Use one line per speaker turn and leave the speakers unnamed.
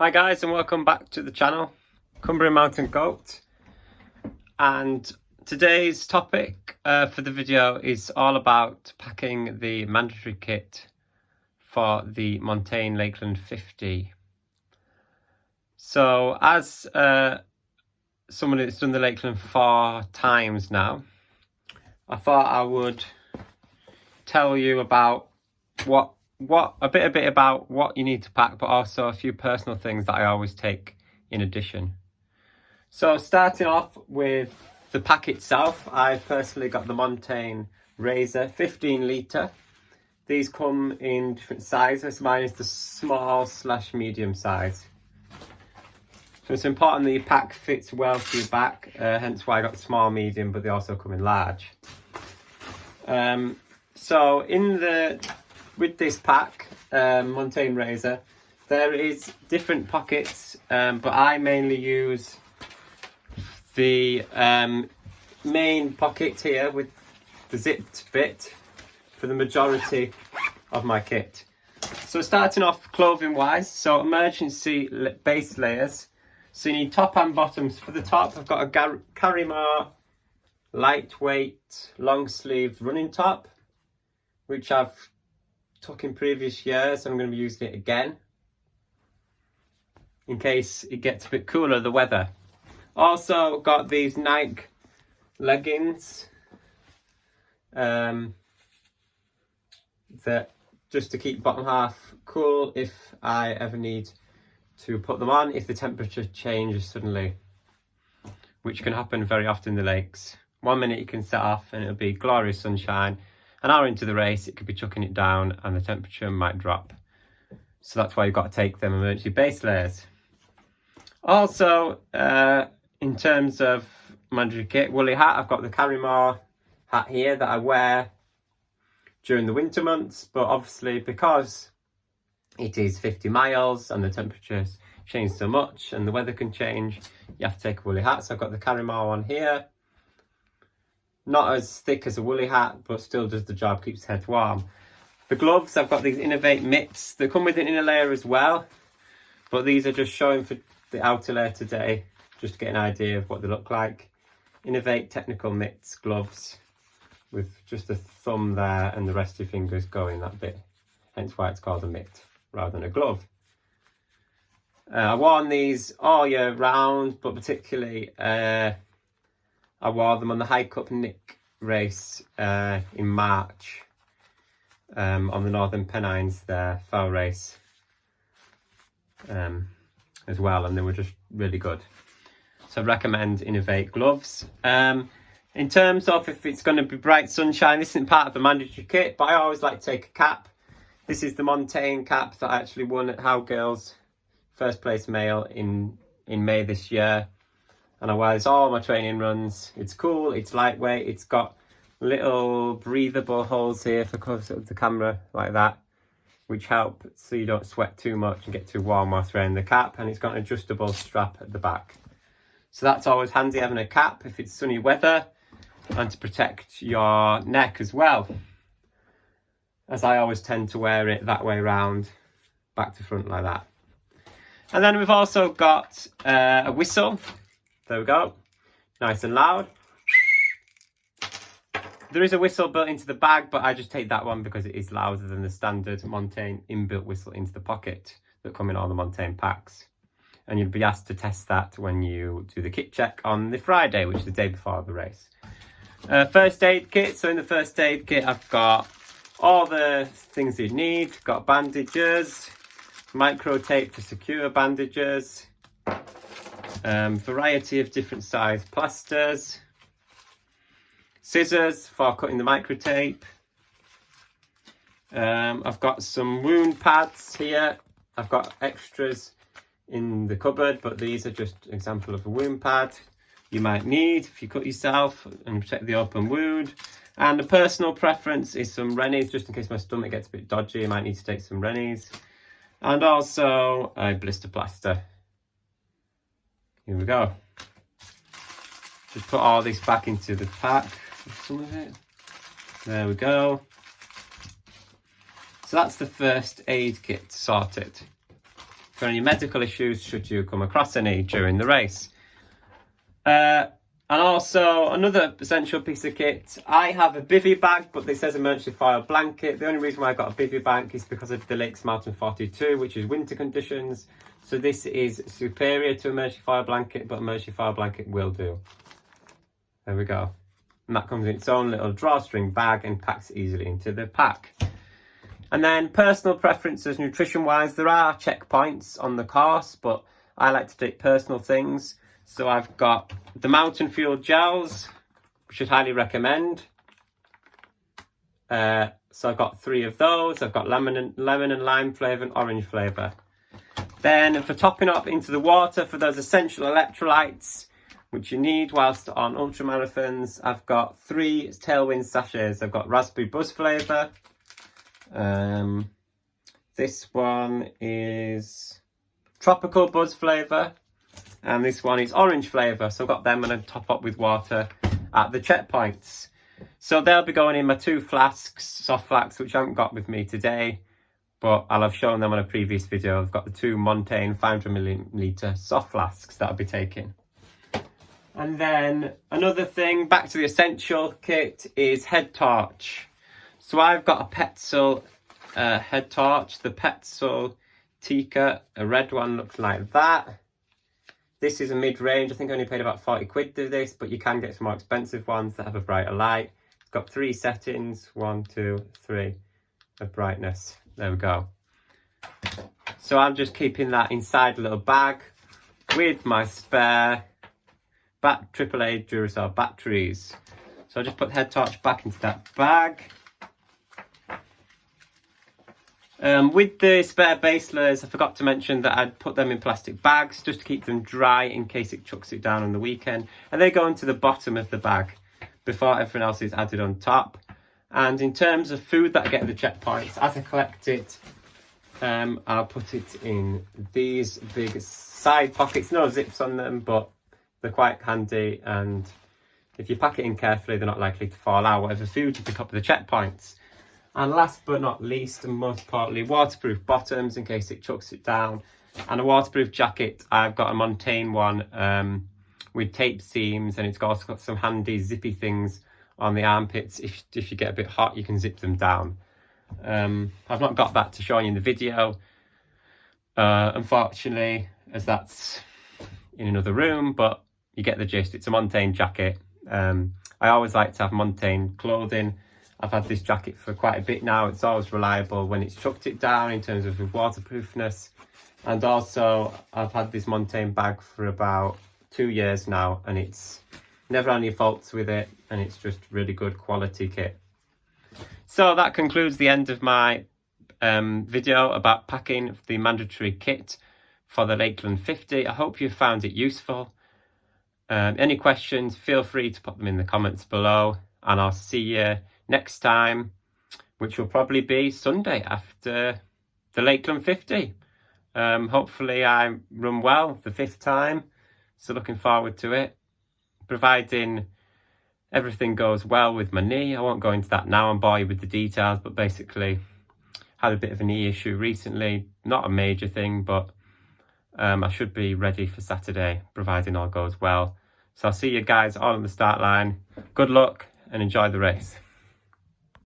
Hi guys, and welcome back to the channel, Cumbrian Mountain Goat. And today's topic for the video is all about packing the mandatory kit for the Montane Lakeland 50. So as someone that's done the Lakeland 4 times now, I thought I would tell you about a bit about what you need to pack, but also a few personal things that I always take in addition. So starting off with the pack itself, I personally got the Montane Razor 15 litre. These come in different sizes. Mine is the small/medium size. So it's important that your pack fits well to your back, hence why I got small, medium, but they also come in large. So with this pack, Montane Razor, there is different pockets, but I mainly use the main pocket here with the zipped bit for the majority of my kit. So starting off clothing wise, so emergency base layers. So you need top and bottoms. For the top, I've got a Carrymore lightweight long sleeve running top, which I've took in previous years. I'm going to be using it again in case it gets a bit cooler, the weather. Also got these Nike leggings that just to keep bottom half cool if I ever need to put them on if the temperature changes suddenly, which can happen very often in the lakes. 1 minute you can set off and it'll be glorious sunshine. An hour into the race, it could be chucking it down and the temperature might drop. So that's why you've got to take them emergency base layers. Also, in terms of mandatory kit, woolly hat, I've got the Carrymore hat here that I wear during the winter months. But obviously, because it is 50 miles and the temperatures change so much and the weather can change, you have to take a woolly hat. So I've got the Carrymore one here. Not as thick as a woolly hat, but still does the job, keeps the head warm. The gloves, I've got these Innovate mitts. They come with an inner layer as well, but these are just showing for the outer layer today, just to get an idea of what they look like. Innovate technical mitts gloves with just a thumb there and the rest of your fingers go in that bit. Hence why it's called a mitt rather than a glove. I've worn these all year round, but particularly I wore them on the High Cup Nick race in March on the Northern Pennines there, fell race as well, and they were just really good. So I recommend Innovate gloves. In terms of if it's going to be bright sunshine, this isn't part of the mandatory kit, but I always like to take a cap. This is the Montane cap that I actually won at How Girls first place male in May this year. And I wear this all my training runs. It's cool, it's lightweight, it's got little breathable holes here for close up the camera like that, which help so you don't sweat too much and get too warm whilst wearing the cap. And it's got an adjustable strap at the back. So that's always handy having a cap if it's sunny weather and to protect your neck as well, as I always tend to wear it that way around, back to front like that. And then we've also got a whistle. There we go, nice and loud. There is a whistle built into the bag, but I just take that one because it is louder than the standard Montane inbuilt whistle into the pocket that come in all the Montane packs. And you'll be asked to test that when you do the kit check on the Friday, which is the day before the race. First aid kit, so in the first aid kit I've got all the things you need. Got bandages, micro tape to secure bandages, variety of different size plasters, scissors for cutting the micro tape. I've got some wound pads here. I've got extras in the cupboard, but these are just an example of a wound pad you might need if you cut yourself and protect the open wound. And a personal preference is some Rennies, just in case my stomach gets a bit dodgy. I might need to take some Rennies. And also a blister plaster. Here we go. Just put all this back into the pack, some of it. There we go. So that's the first aid kit sorted. for any medical issues should you come across any during the race. And also, another essential piece of kit, I have a bivy bag, but this says emergency foil blanket. The only reason why I got a bivy bag is because of the Lakes Mountain 42, which is winter conditions. So this is superior to emergency foil blanket, but emergency foil blanket will do. There we go. And that comes in its own little drawstring bag and packs easily into the pack. And then personal preferences, nutrition-wise, there are checkpoints on the course, but I like to take personal things. So I've got the Mountain Fuel gels, which I'd highly recommend. So I've got 3 of those. I've got lemon and lime flavour and orange flavour. Then for topping up into the water, for those essential electrolytes, which you need whilst on ultramarathons, I've got 3 Tailwind sachets. I've got raspberry buzz flavour. This one is tropical buzz flavour. And this one is orange flavour. So I've got them and I top up with water at the checkpoints. So they'll be going in my 2 flasks, soft flasks, which I haven't got with me today, but I'll have shown them on a previous video. I've got the 2 Montane 500ml soft flasks that I'll be taking. And then another thing, back to the essential kit, is head torch. So I've got a Petzl head torch, the Petzl Tika, a red one looks like that. This is a mid-range. I think I only paid about 40 quid for this, but you can get some more expensive ones that have a brighter light. It's got 3 settings, 1, 2, 3 of brightness. There we go. So I'm just keeping that inside a little bag with my spare AAA Duracell batteries. So I just put the head torch back into that bag. With the spare base layers, I forgot to mention that I'd put them in plastic bags just to keep them dry in case it chucks it down on the weekend. And they go into the bottom of the bag before everything else is added on top. And in terms of food that I get at the checkpoints, as I collect it, I'll put it in these big side pockets. No zips on them, but they're quite handy. And if you pack it in carefully, they're not likely to fall out, whatever food you pick up at the checkpoints. And last but not least, and most importantly, waterproof bottoms in case it chucks it down. And a waterproof jacket. I've got a Montane one with tape seams, and it's also got some handy zippy things on the armpits. If you get a bit hot, you can zip them down. I've not got that to show you in the video, unfortunately, as that's in another room, but you get the gist. It's a Montane jacket. I always like to have Montane clothing. I've had this jacket for quite a bit now. It's always reliable when it's chucked it down in terms of waterproofness. And also, I've had this Montane bag for about 2 years now, and it's never had any faults with it, and it's just really good quality kit. So that concludes the end of my video about packing the mandatory kit for the Lakeland 50. I hope you found it useful. Any questions, feel free to put them in the comments below, and I'll see you next time, which will probably be Sunday after the Lakeland 50. Hopefully I run well the 5th time, so looking forward to it, providing everything goes well with my knee. I won't go into that now and bore you with the details, but basically had a bit of a knee issue recently, not a major thing, but I should be ready for Saturday, providing all goes well. So I'll see you guys all on the start line. Good luck and enjoy the race.